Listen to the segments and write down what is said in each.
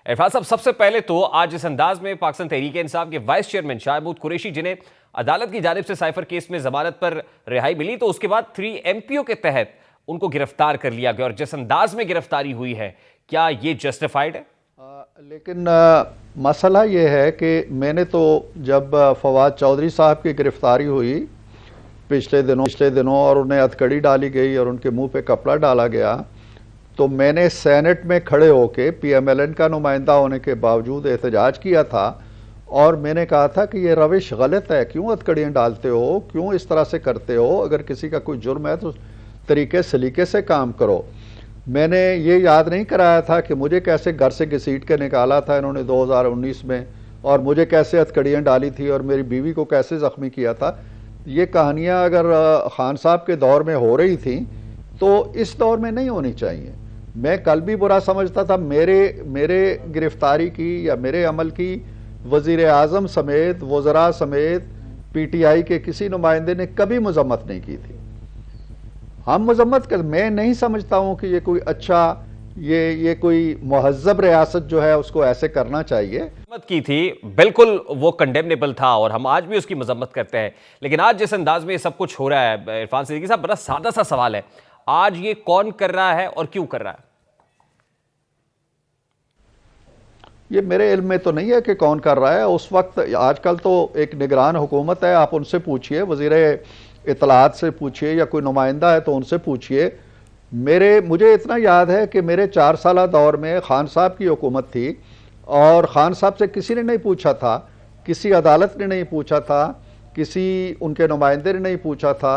इरफान साहब, सबसे पहले तो आज इस अंदाज में पाकिस्तान तहरीक इंसाफ के वाइस चेयरमैन शाह महमूद कुरैशी, जिन्हें अदालत की जानिब से साइफर केस में जमानत पर रिहाई मिली, तो उसके बाद 3 MPO के तहत उनको गिरफ्तार कर लिया गया और जिस अंदाज में गिरफ्तारी हुई है, क्या ये जस्टिफाइड है? लेकिन मसला ये है कि मैंने तो जब फवाद चौधरी साहब की गिरफ्तारी हुई पिछले दिनों और उन्हें हथकड़ी डाली गई और उनके मुंह पे कपड़ा डाला गया, तो मैंने सेनेट में खड़े होके PMLN का नुमाइंदा होने के बावजूद एहतजाज किया था और मैंने कहा था कि ये रविश गलत है, क्यों हथकड़ियाँ डालते हो, क्यों इस तरह से करते हो, अगर किसी का कोई जुर्म है तो तरीके सलीके से काम करो। मैंने ये याद नहीं कराया था कि मुझे कैसे घर से घसीट के निकाला था इन्होंने 2019 में, और मुझे कैसे हथकड़ियाँ डाली थी और मेरी बीवी को कैसे ज़ख्मी किया था। ये कहानियाँ अगर खान साहब के दौर में हो रही थी तो इस दौर में नहीं होनी चाहिए। मैं कल भी बुरा समझता था, मेरे गिरफ्तारी की या मेरे अमल की वज़ीर आज़म समेत, वज़रा समेत PTI के किसी नुमाइंदे ने कभी मजम्मत नहीं की थी। हम मजम्मत कर, मैं नहीं समझता हूँ कि ये कोई अच्छा, ये कोई महज़ब रियासत जो है उसको ऐसे करना चाहिए। मजम्मत की थी, बिल्कुल वो कंडेमनेबल था और हम आज भी उसकी मजम्मत करते हैं, लेकिन आज जिस अंदाज में ये सब कुछ हो रहा है, इरफान सिद्दीकी साहब, बड़ा सादा सा सवाल है, आज ये कौन कर रहा है और क्यों कर रहा है? ये मेरे इल्म में तो नहीं है कि कौन कर रहा है। उस वक्त, आजकल तो एक निगरान हुकूमत है, आप उनसे पूछिए, वज़ीर इत्तलात से पूछिए या कोई नुमाइंदा है तो उनसे पूछिए। मुझे इतना याद है कि मेरे 4 साल दौर में खान साहब की हुकूमत थी और खान साहब से किसी ने नहीं पूछा था, किसी अदालत ने नहीं पूछा था, किसी उनके नुमाइंदे ने नहीं पूछा था।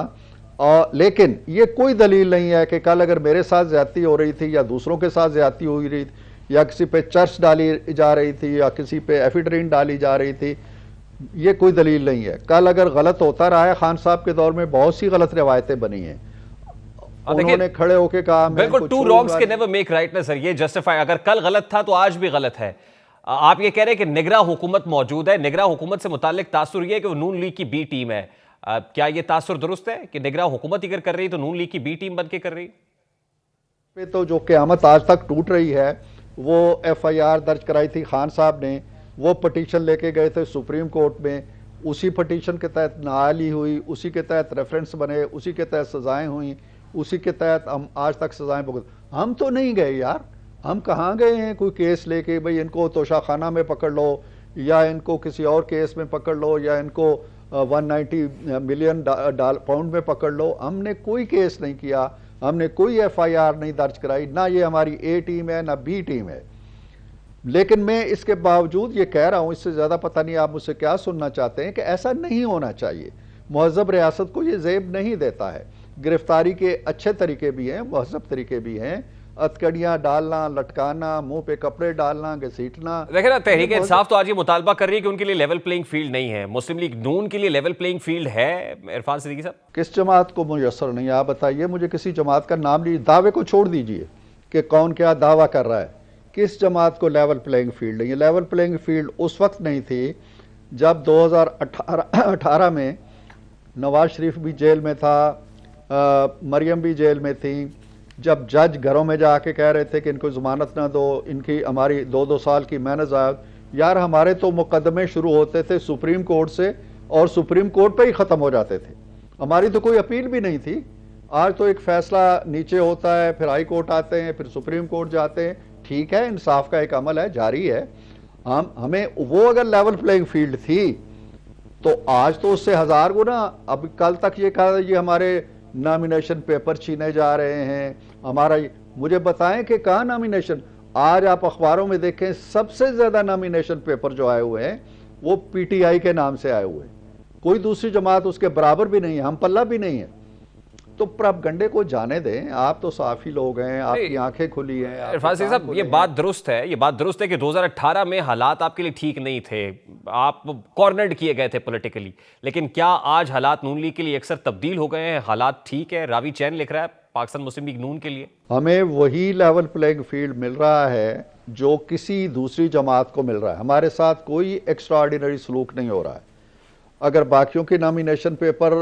लेकिन ये कोई दलील नहीं है कि कल अगर मेरे साथ ज़्यादती हो रही थी या दूसरों के साथ ज़्यादती हो रही थी या किसी पे चर्च डाली जा रही थी या किसी पे एफिड्रीन डाली जा रही थी, ये कोई दलील नहीं है। कल अगर गलत होता रहा है, खान साहब के दौर में बहुत सी गलत रिवायतें बनी हैं, उन्होंने खड़े होके कहा, बिल्कुल, 2 wrongs के नेवर मेक राइट ना सर, ये जस्टिफाई, अगर कल गलत था तो आज भी गलत है। आप ये कह रहे हैं कि निगरा हुकूमत मौजूद है, निगरा हुकूमत से मुताल्लिक तासुर ये है कि वो नून लीग की B टीम है, क्या ये तासुर दुरुस्त है कि निगरा हुकूमत अगर कर रही तो नून लीग की B टीम बन के कर रही? पे तो जो क़यामत आज तक टूट रही है, वो FIR दर्ज कराई थी खान साहब ने, वो पटिशन लेके गए थे सुप्रीम कोर्ट में, उसी पटिशन के तहत नाअहली हुई, उसी के तहत रेफरेंस बने, उसी के तहत सज़ाएँ हुई, उसी के तहत हम आज तक सज़ाएँ भुगत। हम तो नहीं गए यार, हम कहाँ गए हैं कोई केस लेके, भाई इनको तोशाखाना में पकड़ लो या इनको किसी और केस में पकड़ लो या इनको 190 मिलियन पाउंड में पकड़ लो। हमने कोई केस नहीं किया, हमने कोई FIR नहीं दर्ज कराई, ना ये हमारी A टीम है ना B टीम है। लेकिन मैं इसके बावजूद ये कह रहा हूँ, इससे ज़्यादा पता नहीं आप मुझसे क्या सुनना चाहते हैं, कि ऐसा नहीं होना चाहिए। महज़ब रियासत को ये ज़ेब नहीं देता है। गिरफ्तारी के अच्छे तरीके भी हैं, महज़ब तरीके भी हैं, हथकड़ियाँ डालना, लटकाना, मुंह पे कपड़े डालना, घसीटना। देखिए ना, तहरीक इंसाफ तो आज ये मुतालबा कर रही है कि उनके लिए लेवल प्लेइंग फील्ड नहीं है। मुस्लिम लीग नून के लिए लेवल प्लेइंग फील्ड है इरफान सिद्दीकी साहब? किस जमात को मुयस्सर नहीं, आप बताइए मुझे, किसी जमात का नाम लीजिए। दावे को छोड़ दीजिए कि कौन क्या दावा कर रहा है, किस जमात को लेवल प्लेइंग फील्ड नहीं है। लेवल प्लेइंग फील्ड उस वक्त नहीं थी जब 2018 में नवाज शरीफ भी जेल में था, मरियम भी जेल में थी, जब जज घरों में जाके कह रहे थे कि इनको ज़मानत ना दो, इनकी हमारी 2-2 साल की मेहनत ज़ाया। यार, हमारे तो मुकदमे शुरू होते थे सुप्रीम कोर्ट से और सुप्रीम कोर्ट पे ही ख़त्म हो जाते थे, हमारी तो कोई अपील भी नहीं थी। आज तो एक फ़ैसला नीचे होता है, फिर हाई कोर्ट आते हैं, फिर सुप्रीम कोर्ट जाते हैं। ठीक है, इंसाफ का एक अमल है, जारी है। हमें वो अगर लेवल प्लेइंग फील्ड थी तो आज तो उससे 1000 गुना। अब कल तक ये कहा ये हमारे नॉमिनेशन पेपर छीने जा रहे हैं, हमारा, मुझे बताएं कि कहाँ नॉमिनेशन। आज आप अखबारों में देखें, सबसे ज़्यादा नॉमिनेशन पेपर जो आए हुए हैं वो PTI के नाम से आए हुए हैं, कोई दूसरी जमात उसके बराबर भी नहीं है, हम पल्ला भी नहीं है। तो प्रोपगंडे को जाने दें, आप तो साफी लोग हैं, आपकी आंखें खुली हैं। इरफान साहब, ये बात दुरुस्त है, ये बात दुरुस्त है कि 2018 में हालात आपके लिए ठीक नहीं थे, आप कॉर्नर्ड किए गए थे पॉलिटिकली, लेकिन क्या आज हालात नून लीग के लिए अक्सर तब्दील हो गए हैं, हालात ठीक है? रावी चैन लिख रहा है पाकिस्तान मुस्लिम लीग नून के लिए हमें वही लेवल प्लेइंग फील्ड मिल रहा है जो किसी दूसरी जमात को मिल रहा है। हमारे साथ कोई एक्स्ट्राऑर्डिनरी सलूक नहीं हो रहा है। अगर बाकियों के नॉमिनेशन पेपर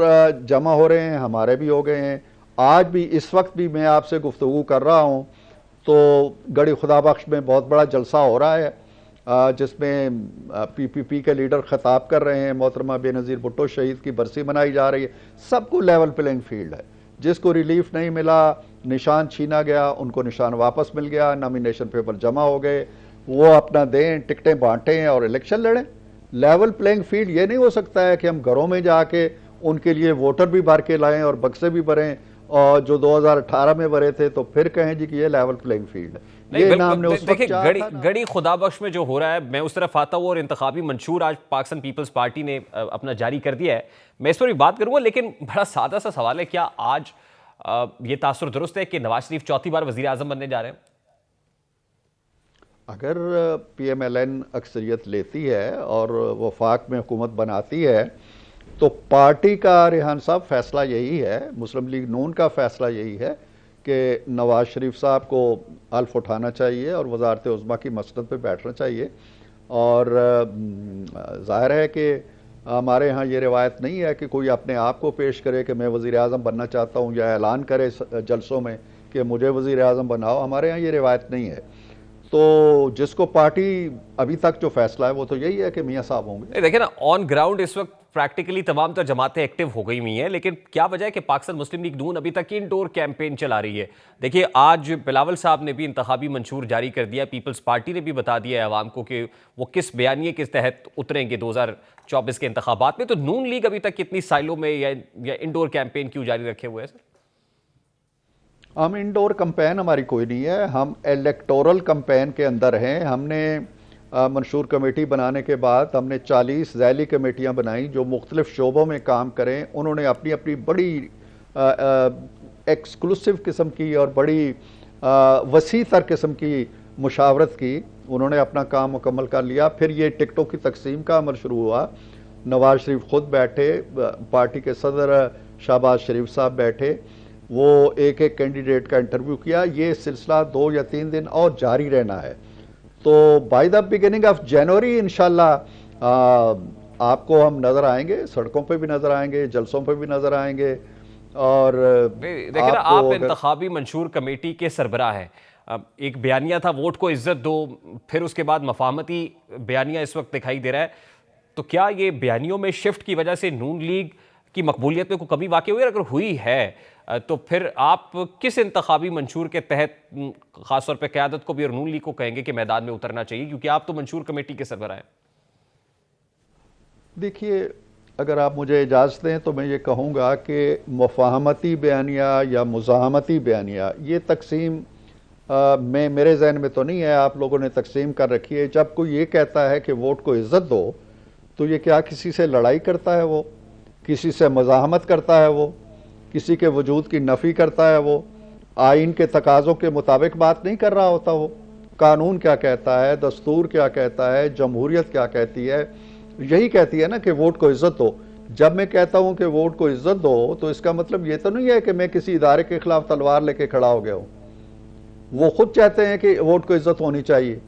जमा हो रहे हैं, हमारे भी हो गए हैं। आज भी, इस वक्त भी मैं आपसे गुफ्तगू कर रहा हूँ तो गड़ी खुदाबख्श में बहुत बड़ा जलसा हो रहा है, जिसमें पीपीपी के लीडर खिताब कर रहे हैं, मोहतरमा बेनज़ीर भुट्टो शहीद की बरसी मनाई जा रही है। सबको लेवल प्लेइंग फील्ड है। जिसको रिलीफ नहीं मिला, निशान छीना गया, उनको निशान वापस मिल गया, नॉमिनेशन पेपर जमा हो गए, वो अपना दें, टिकटें बांटें और इलेक्शन लड़ें। लेवल प्लेइंग फील्ड ये नहीं हो सकता है कि हम घरों में जाके उनके लिए वोटर भी भर के लाएं और बक्से भी भरें, और जो 2018 में भरे थे, तो फिर कहें जी कि ये लेवल प्लेइंग फील्ड है। ये नाम ने उस वक्त चाहा था ना। गड़ी खुदाबख्श में जो हो रहा है, मैं उस तरफ आता हूँ, और इंतखाबी मंशूर आज पाकिस्तान पीपल्स पार्टी ने अपना जारी कर दिया है, मैं इस पर भी बात करूंगा, लेकिन बड़ा सादा सा सवाल है, क्या आज ये तासुर दुरुस्त है कि नवाज शरीफ चौथी बार वजीर आजम बनने जा रहे हैं? अगर PMLN अक्सरियत लेती है और वफाक में हुकूमत बनाती है, तो पार्टी का, रेहान साहब, फैसला यही है, मुस्लिम लीग नून का फैसला यही है कि नवाज शरीफ साहब को हल्फ उठाना चाहिए और वजारत उज़्मा की मसनद पे बैठना चाहिए। और ज़ाहिर है कि हमारे यहाँ ये रिवायत नहीं है कि कोई अपने आप को पेश करे कि मैं वज़ीर आज़म बनना चाहता हूँ, या ऐलान करे जलसों में कि मुझे वज़ीर आज़म बनाओ। हमारे यहाँ ये रिवायत नहीं है। तो जिसको पार्टी अभी तक जो फैसला है वो तो यही है कि मियाँ साहब होंगे। देखिए ना, ऑन ग्राउंड इस वक्त प्रैक्टिकली तमाम तर जमातें एक्टिव हो गई हुई हैं, लेकिन क्या वजह है कि पाकिस्तान मुस्लिम लीग नून अभी तक इंडोर कैंपेन चला रही है? देखिए, आज बिलावल साहब ने भी इंतखाबी मंशूर जारी कर दिया, पीपल्स पार्टी ने भी बता दिया है अवाम को कि वो किस बयानिए के तहत उतरेंगे 2024 के इंतखाबात में। तो नून लीग अभी तक कितनी साइलों में या इंडोर कैंपेन क्यों जारी रखे हुए हैं सर? हम इंडोर कैंपेन हमारी कोई नहीं है, हम इलेक्टोरल कैंपेन के अंदर हैं। हमने मंशूर कमेटी बनाने के बाद हमने 40 ज़ैली कमेटियां बनाई जो मुख्तलिफ शोबों में काम करें। उन्होंने अपनी अपनी बड़ी एक्सक्लूसिव किस्म की और बड़ी वसी तर किस्म की मुशावरत की। उन्होंने अपना काम मुकम्मल कर लिया। फिर ये टिकटों की तकसीम का अमल शुरू हुआ। नवाज शरीफ खुद बैठे, पार्टी के सदर शहबाज शरीफ साहब बैठे, वो एक एक कैंडिडेट का इंटरव्यू किया। ये सिलसिला 2 या 3 दिन और जारी रहना है। तो by the beginning of January इंशाल्लाह आपको हम नज़र आएंगे, सड़कों पे भी नज़र आएंगे, जलसों पे भी नज़र आएंगे। और देखिए ना, आप इंतखाबी मंशूर कमेटी के सरबराह हैं। एक बयानिया था वोट को इज्जत दो, फिर उसके बाद मफाहमती बयानिया इस वक्त दिखाई दे रहा है। तो क्या ये बयानियों में शिफ्ट की वजह से नून लीग की मकबूलियत में कोई कमी वाकई हुई? अगर हुई है तो फिर आप किस इंतखाबी मंशूर के तहत खासतौर पर क़यादत को भी और नून लीग को कहेंगे कि मैदान में उतरना चाहिए, क्योंकि आप तो मंशूर कमेटी के सरबराह हैं? देखिए, अगर आप मुझे इजाज़त दें तो मैं ये कहूँगा कि मुफ़ाहमती बयानिया या मुज़ाहमती बयानिया, ये तकसीम में मेरे जहन में तो नहीं है, आप लोगों ने तकसीम कर रखी है। जब कोई ये कहता है कि वोट को इज़्ज़त दो, तो ये क्या किसी से लड़ाई करता है? वो किसी से मज़ाहमत करता है? वो किसी के वजूद की नफ़ी करता है? वो आइन के तकाज़ों के मुताबिक बात नहीं कर रहा होता। वो कानून क्या कहता है, दस्तूर क्या कहता है, जमहूरियत क्या कहती है, यही कहती है ना कि वोट को इज़्ज़त दो। जब मैं कहता हूँ कि वोट को इज़्ज़त दो, तो इसका मतलब ये तो नहीं है कि मैं किसी इदारे के खिलाफ तलवार लेके खड़ा हो गया हूँ। वो खुद चाहते हैं कि वोट को इज़्ज़त होनी चाहिए।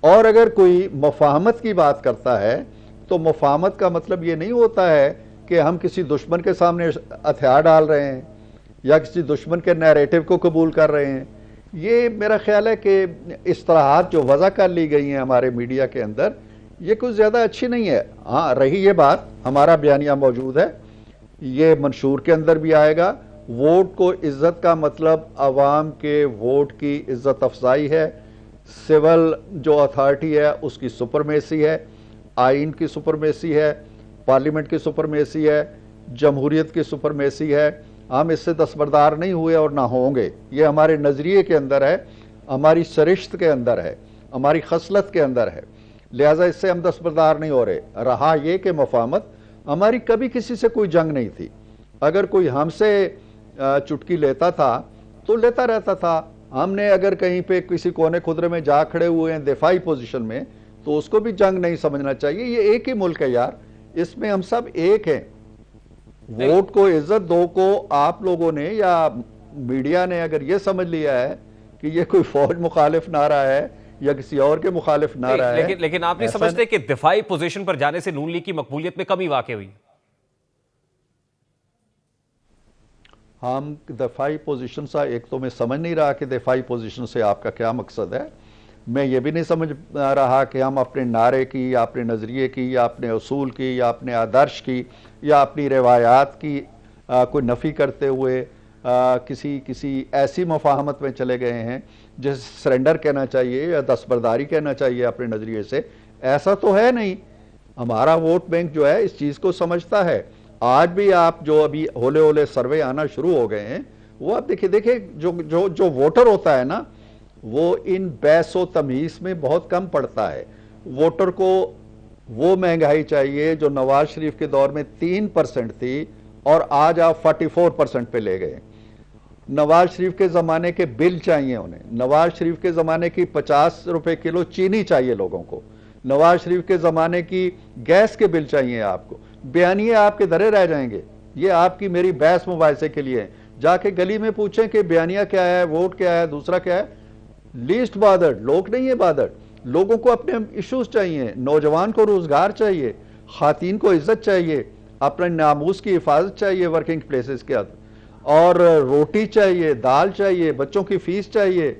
और अगर कोई मुफ़ाहमत की बात करता है, तो मुफ़ाहमत का मतलब ये नहीं होता है कि हम किसी दुश्मन के सामने हथियार डाल रहे हैं या किसी दुश्मन के नैरेटिव को कबूल कर रहे हैं। ये मेरा ख्याल है कि इस्तिलाहात जो वज़ा कर ली गई हैं हमारे मीडिया के अंदर, ये कुछ ज़्यादा अच्छी नहीं है। हाँ, रही ये बात, हमारा बयानिया मौजूद है, ये मंशूर के अंदर भी आएगा। वोट को इज़्ज़त का मतलब अवाम के वोट की इज़्ज़त अफजाई है, सिविल जो अथॉरिटी है उसकी सुपरमेसी है, आइन की सुपरमेसी है, पार्लियामेंट की सुपरमेसी है, जमहूरियत की सुपरमेसी है। हम इससे दस्तबरदार नहीं हुए और ना होंगे। ये हमारे नज़रिए के अंदर है, हमारी सरिश्त के अंदर है, हमारी खसलत के अंदर है। लिहाजा इससे हम दस्तबरदार नहीं हो रहे। रहा ये कि मुफ़ाहमत, हमारी कभी किसी से कोई जंग नहीं थी। अगर कोई हमसे चुटकी लेता था तो लेता रहता था। हमने अगर कहीं पे किसी कोने खुदरे में जा खड़े हुए हैं दिफाई पोजीशन में, तो उसको भी जंग नहीं समझना चाहिए। ये एक ही मुल्क है यार, इसमें हम सब एक हैं। वोट को इज्जत दो को आप लोगों ने या मीडिया ने अगर ये समझ लिया है कि ये कोई फौज मुखालिफ नारा है या किसी और के मुखालिफ नारा है, लेकिन आप नहीं समझते कि दिफाई पोजीशन पर जाने से नून लीग की मकबूलियत में कमी वाकई हुई? हम दफाई पोजीशन सा, एक तो मैं समझ नहीं रहा कि दफाई पोजीशन से आपका क्या मकसद है। मैं ये भी नहीं समझ रहा कि हम अपने नारे की या अपने नज़रिए की या अपने उसूल की या अपने आदर्श की या अपनी रवायात की कोई नफ़ी करते हुए किसी ऐसी मफाहमत में चले गए हैं जैसे सरेंडर कहना चाहिए या दस्तबरदारी कहना चाहिए अपने नज़रिए से। ऐसा तो है नहीं। हमारा वोट बैंक जो है इस चीज़ को समझता है। आज भी आप जो अभी होले होले सर्वे आना शुरू हो गए हैं, वो आप देखिए देखिए जो जो जो वोटर होता है ना, वो इन बहस व तमीज़ में बहुत कम पड़ता है। वोटर को वो महंगाई चाहिए जो नवाज शरीफ के दौर में 3% थी और आज आप 44% पे ले गए। नवाज शरीफ के ज़माने के बिल चाहिए उन्हें। नवाज शरीफ के ज़माने की 50 रुपए किलो चीनी चाहिए लोगों को। नवाज शरीफ के ज़माने की गैस के बिल चाहिए आपको। बयानिए आपके धरे रह जाएंगे। ये आपकी मेरी बहस मुबाहिसे के लिए है। जाके गली में पूछें कि बयानिया क्या है, वोट क्या है, दूसरा क्या है। लीस्ट बादर्ड लोग नहीं है बादर्ड। लोगों को अपने इश्यूज चाहिए, नौजवान को रोजगार चाहिए, खातीन को इज्जत चाहिए, अपने नामूस की हिफाजत चाहिए वर्किंग प्लेसेस के अंदर, और रोटी चाहिए, दाल चाहिए, बच्चों की फीस चाहिए,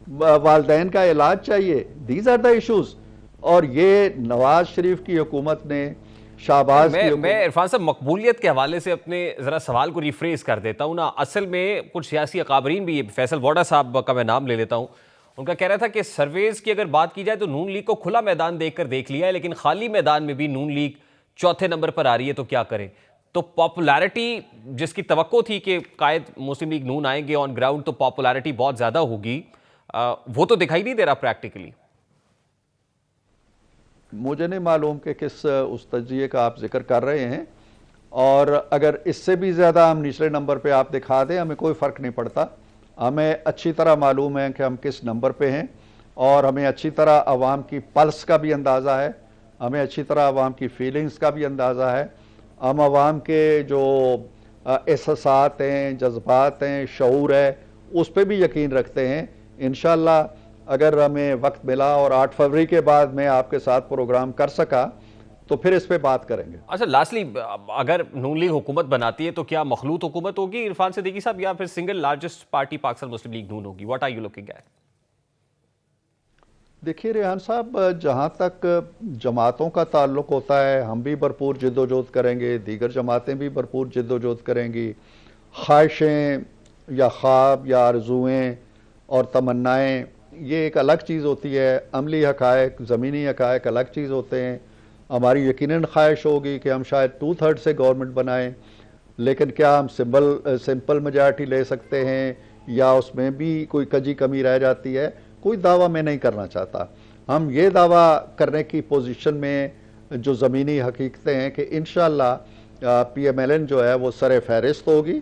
वालदैन का इलाज चाहिए। These are the issues. और ये नवाज शरीफ की हुकूमत ने, शाहबाज की मैं इरफान साहब मकबूलियत के हवाले से अपने जरा सवाल को रिफ्रेज कर देता हूं ना। असल में कुछ सियासी अकाबरीन भी, फैसल वोडा साहब का मैं नाम ले लेता हूं, उनका कह रहा था कि सर्वेज की अगर बात की जाए तो नून लीग को खुला मैदान देखकर देख लिया है, लेकिन खाली मैदान में भी नून लीग चौथे नंबर पर आ रही है, तो क्या करें। तो पॉपुलैरिटी जिसकी तवक्को थी कि कायद मुस्लिम लीग नून आएंगे ऑन ग्राउंड तो पॉपुलैरिटी बहुत ज्यादा होगी, वो तो दिखाई नहीं दे रहा प्रैक्टिकली। मुझे नहीं मालूम कि किस उस तजिए का आप जिक्र कर रहे हैं, और अगर इससे भी ज़्यादा हम निचले नंबर पे आप दिखा दें, हमें कोई फ़र्क नहीं पड़ता। हमें अच्छी तरह मालूम है कि हम किस नंबर पे हैं, और हमें अच्छी तरह आवाम की पल्स का भी अंदाज़ा है, हमें अच्छी तरह आवाम की फीलिंग्स का भी अंदाज़ा है। हम आवाम के जो एहसासात हैं, जज्बात हैं, शऊर है, उस पर भी यकीन रखते हैं। इंशाअल्लाह अगर हमें वक्त मिला और 8 फरवरी के बाद मैं आपके साथ प्रोग्राम कर सका तो फिर इस पे बात करेंगे। अच्छा, लास्टली, अगर नून लीग हुकूमत बनाती है तो क्या मखलूत हुकूमत होगी इरफान सिद्दीकी साहब, या फिर single largest party Pakistan Muslim League Noon होगी? What are you looking at? देखिए रेहान साहब, जहाँ तक जमातों का ताल्लुक होता है, हम भी भरपूर जद्दोजहद करेंगे, दीगर जमातें भी भरपूर जद्दोजहद करेंगी। ख्वाहिशें या ख्वाब या आरज़ुएँ और तमन्नाएँ ये एक अलग चीज़ होती है। अमली हक़ाइक़, ज़मीनी हक़ाइक़ अलग चीज़ होते हैं। हमारी यकीनन ख्वाहिश होगी कि हम शायद 2/3 से गवर्नमेंट बनाएं, लेकिन क्या हम सिंपल मेजॉरिटी ले सकते हैं या उसमें भी कोई कजी कमी रह जाती है? कोई दावा मैं नहीं करना चाहता। हम ये दावा करने की पोजीशन में जो ज़मीनी हकीकतें हैं कि इंशाअल्लाह PMLN जो है वो सर फहरिस्त होगी